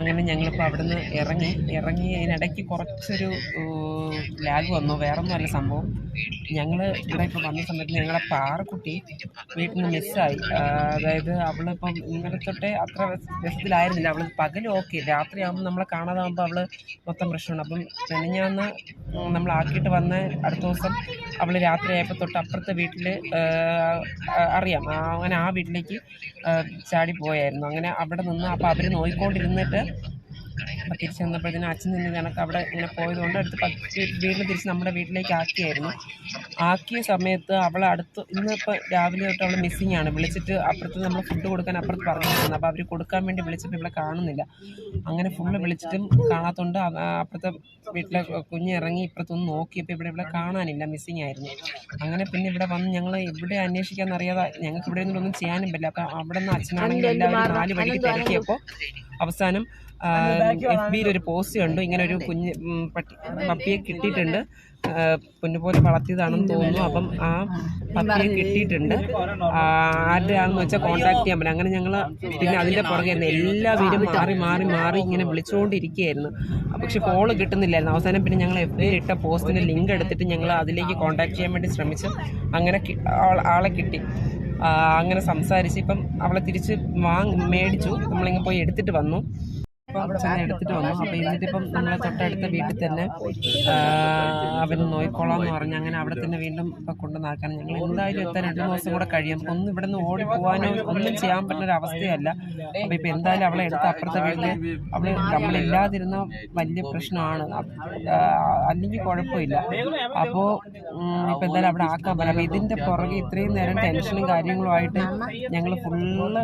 അങ്ങനെ ഞങ്ങളിപ്പോൾ അവിടുന്ന് ഇറങ്ങി അതിനിടയ്ക്ക് കുറച്ചൊരു ലാഗ് വന്നു. വേറൊന്നുമല്ല സംഭവം. ഞങ്ങൾ ഇവിടെ ഇപ്പോൾ വന്ന സമയത്ത് ഞങ്ങളുടെ പാറക്കുട്ടി വീട്ടിൽ നിന്ന് മിസ്സായി. അതായത് അവളിപ്പം ഇന്നലെ തൊട്ടേ അത്ര രസത്തിലായിരുന്നില്ല. അവൾ പകലും ഓക്കെ, രാത്രിയാകുമ്പോൾ നമ്മളെ കാണാതാകുമ്പോൾ അവൾ മൊത്തം പ്രശ്നമാണ്. അപ്പം മെനഞ്ഞാന്ന് നമ്മളാക്കിയിട്ട് വന്ന അടുത്ത ദിവസം അവൾ രാത്രിയായപ്പോൾ തൊട്ട് അപ്പുറത്തെ വീട്ടിൽ അറിയാം, അങ്ങനെ ആ വീട്ടിലേക്ക് ചാടി പോയായിരുന്നു. അങ്ങനെ അവിടെ നിന്ന് അപ്പോൾ അവർ നോക്കിക്കൊണ്ടിരുന്നിട്ട് അപ്പോൾ തിരിച്ച് വന്നപ്പോഴത്തേനും അച്ഛൻ നിന്ന് കണക്ക് അവിടെ ഇങ്ങനെ പോയതുകൊണ്ട് അടുത്ത് വീട്ടിൽ തിരിച്ച് നമ്മുടെ വീട്ടിലേക്ക് ആക്കിയ സമയത്ത് അവൾ ഇന്നിപ്പോൾ രാവിലെ തൊട്ട് അവൾ മിസ്സിങ് ആണ്. വിളിച്ചിട്ട് അപ്പുറത്ത് നമ്മൾ ഫുഡ് കൊടുക്കാൻ അപ്പുറത്ത് പറഞ്ഞിരുന്നു. അപ്പോൾ അവർ കൊടുക്കാൻ വേണ്ടി വിളിച്ചപ്പോൾ ഇവിടെ കാണുന്നില്ല. അങ്ങനെ ഫുള്ള് വിളിച്ചിട്ടും കാണാത്തതുകൊണ്ട് അപ്പുറത്തെ വീട്ടിലെ കുഞ്ഞ് ഇറങ്ങി ഇപ്പുറത്തൊന്ന് നോക്കിയപ്പോൾ ഇവിടെ കാണാനില്ല, മിസ്സിങ് ആയിരുന്നു. അങ്ങനെ പിന്നെ ഇവിടെ വന്ന് ഞങ്ങൾ ഇവിടെ അന്വേഷിക്കാമെന്നറിയാതെ ഞങ്ങൾക്ക് ഇവിടെ ഒന്നും ചെയ്യാനും പറ്റില്ല. അപ്പോൾ അവിടെ നിന്ന് അച്ഛനാണെങ്കിൽ എല്ലാവരും 4 വഴിക്ക് തിരക്കിയപ്പോൾ അവസാനം FB ഒരു പോസ്റ്റ് കണ്ടു. ഇങ്ങനെ ഒരു കുഞ്ഞ് പപ്പിയെ കിട്ടിയിട്ടുണ്ട്, പൊന്നുപോലെ വളർത്തിയതാണെന്ന് തോന്നുന്നു. അപ്പം ആ പപ്പിയെ കിട്ടിയിട്ടുണ്ട്, ആരുടെയാണെന്ന് വെച്ചാൽ കോൺടാക്ട് ചെയ്യാൻ പറ്റില്ല. അങ്ങനെ ഞങ്ങൾ പിന്നെ അതിൻ്റെ പുറകെയായിരുന്നു. എല്ലാവരും മാറി ഇങ്ങനെ വിളിച്ചുകൊണ്ടിരിക്കുകയായിരുന്നു. പക്ഷെ കോള് കിട്ടുന്നില്ലായിരുന്നു. അവസാനം പിന്നെ ഞങ്ങൾ FB ഇട്ട പോസ്റ്റിൻ്റെ ലിങ്ക് എടുത്തിട്ട് ഞങ്ങൾ അതിലേക്ക് കോൺടാക്ട് ചെയ്യാൻ വേണ്ടി ശ്രമിച്ചു. അങ്ങനെ ആളെ കിട്ടി. അങ്ങനെ സംസാരിച്ച് ഇപ്പം അവളെ തിരിച്ച് മേടിച്ചു. നമ്മളിങ്ങനെ പോയി എടുത്തിട്ട് വന്നു. അപ്പോൾ എന്നിട്ടിപ്പം നമ്മളെ തൊട്ടടുത്ത വീട്ടിൽ തന്നെ അവന് നോയിക്കോളാമെന്ന് പറഞ്ഞ് അങ്ങനെ അവിടെ തന്നെ വീണ്ടും ഇപ്പം കൊണ്ടുവന്നാക്കാൻ ഞങ്ങൾ എന്തായാലും എത്താൻ 2 ദിവസം കൂടെ കഴിയും. ഒന്നും ഇവിടെ നിന്ന് ഓടിപ്പോവാനോ ഒന്നും ചെയ്യാൻ പറ്റുന്നൊരു അവസ്ഥയല്ല. അപ്പോൾ ഇപ്പം എന്തായാലും അവളെ എടുത്ത് അപ്പുറത്തെ വീട്ടിൽ നമ്മളില്ലാതിരുന്ന വലിയ പ്രശ്നമാണ്, അല്ലെങ്കിൽ കുഴപ്പമില്ല. അപ്പോൾ ഇപ്പം എന്തായാലും അവിടെ ആക്കാൻ പറ്റില്ല. അപ്പോൾ ഇതിൻ്റെ പുറകെ ഇത്രയും നേരം ടെൻഷനും കാര്യങ്ങളുമായിട്ട് ഞങ്ങൾ ഫുള്ള്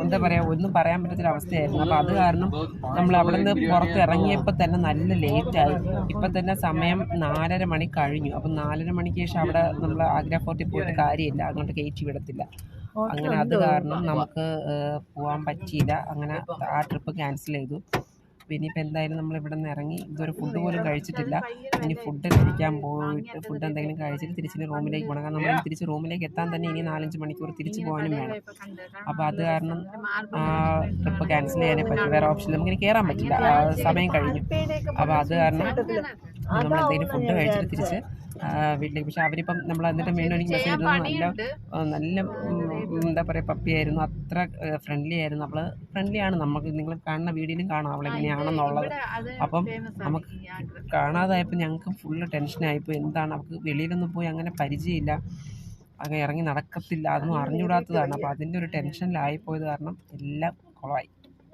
എന്താ പറയുക, ഒന്നും പറയാൻ പറ്റാത്തൊരവസ്ഥയായിരുന്നു. അപ്പോൾ അത് കാരണം നമ്മൾ അവിടെ നിന്ന് പുറത്ത് ഇറങ്ങിയപ്പോൾ തന്നെ നല്ല ലേറ്റായി. ഇപ്പം തന്നെ സമയം 4:30 മണി കഴിഞ്ഞു. അപ്പം 4:30 മണിക്ക് ശേഷം അവിടെ നമ്മൾ ആഗ്ര ഫോർട്ടിൽ പോയിട്ട് കാര്യമില്ല, അങ്ങോട്ട് കയറ്റി വിടത്തില്ല. അങ്ങനെ അത് കാരണം നമുക്ക് പോകാൻ പറ്റിയില്ല. അങ്ങനെ ആ ട്രിപ്പ് ക്യാൻസൽ ചെയ്തു. പിന്നെ ഇപ്പം എന്തായാലും നമ്മൾ ഇവിടെ നിന്ന് ഇറങ്ങി ഇതുവരെ ഫുഡ് പോലും കഴിച്ചിട്ടില്ല. ഇനി ഫുഡ് കഴിക്കാൻ പോയിട്ട് ഫുഡ് എന്തെങ്കിലും കഴിച്ചിട്ട് തിരിച്ച് റൂമിലേക്ക് പോകണം. കാരണം നമ്മൾ തിരിച്ച് റൂമിലേക്ക് എത്താൻ തന്നെ ഇനി 4-5 മണിക്കൂർ തിരിച്ച് പോകാനും വേണം. അപ്പോൾ അത് കാരണം ട്രിപ്പ് ക്യാൻസൽ ചെയ്യാനേ പറ്റും. വേറെ ഓപ്ഷൻ നമുക്കിനി കയറാൻ പറ്റില്ല, സമയം കഴിഞ്ഞു. അപ്പോൾ അത് കാരണം നമ്മൾ എന്തെങ്കിലും ഫുഡ് കഴിച്ചിട്ട് തിരിച്ച് വീട്ടിലേക്ക്. പക്ഷെ അവരിപ്പം നമ്മൾ എന്നിട്ട് വീണ്ടും എനിക്ക് മെസ്സേജ് ചെയ്തത് നല്ല എന്താ പറയുക പപ്പിയായിരുന്നു, അത്ര ഫ്രണ്ട്ലി ആയിരുന്നു. അവൾ ഫ്രണ്ട്ലിയാണ്, നമുക്ക് നിങ്ങൾ കാണുന്ന വീഡിയോയിലും കാണാം അവളെങ്ങനെയാണെന്നുള്ളത്. അപ്പം നമുക്ക് കാണാതായപ്പോൾ ഞങ്ങൾക്ക് ഫുള്ള് ടെൻഷനായിപ്പോൾ. എന്താണ് അവൾക്ക് വെളിയിലൊന്നും പോയി അങ്ങനെ പരിചയമില്ല, അങ്ങനെ ഇറങ്ങി നടക്കത്തില്ല, അതൊന്നും അറിഞ്ഞുകൂടാത്തതാണ്. അപ്പോൾ അതിൻ്റെ ഒരു ടെൻഷനിലായിപ്പോയത് കാരണം എല്ലാം കുളമായി.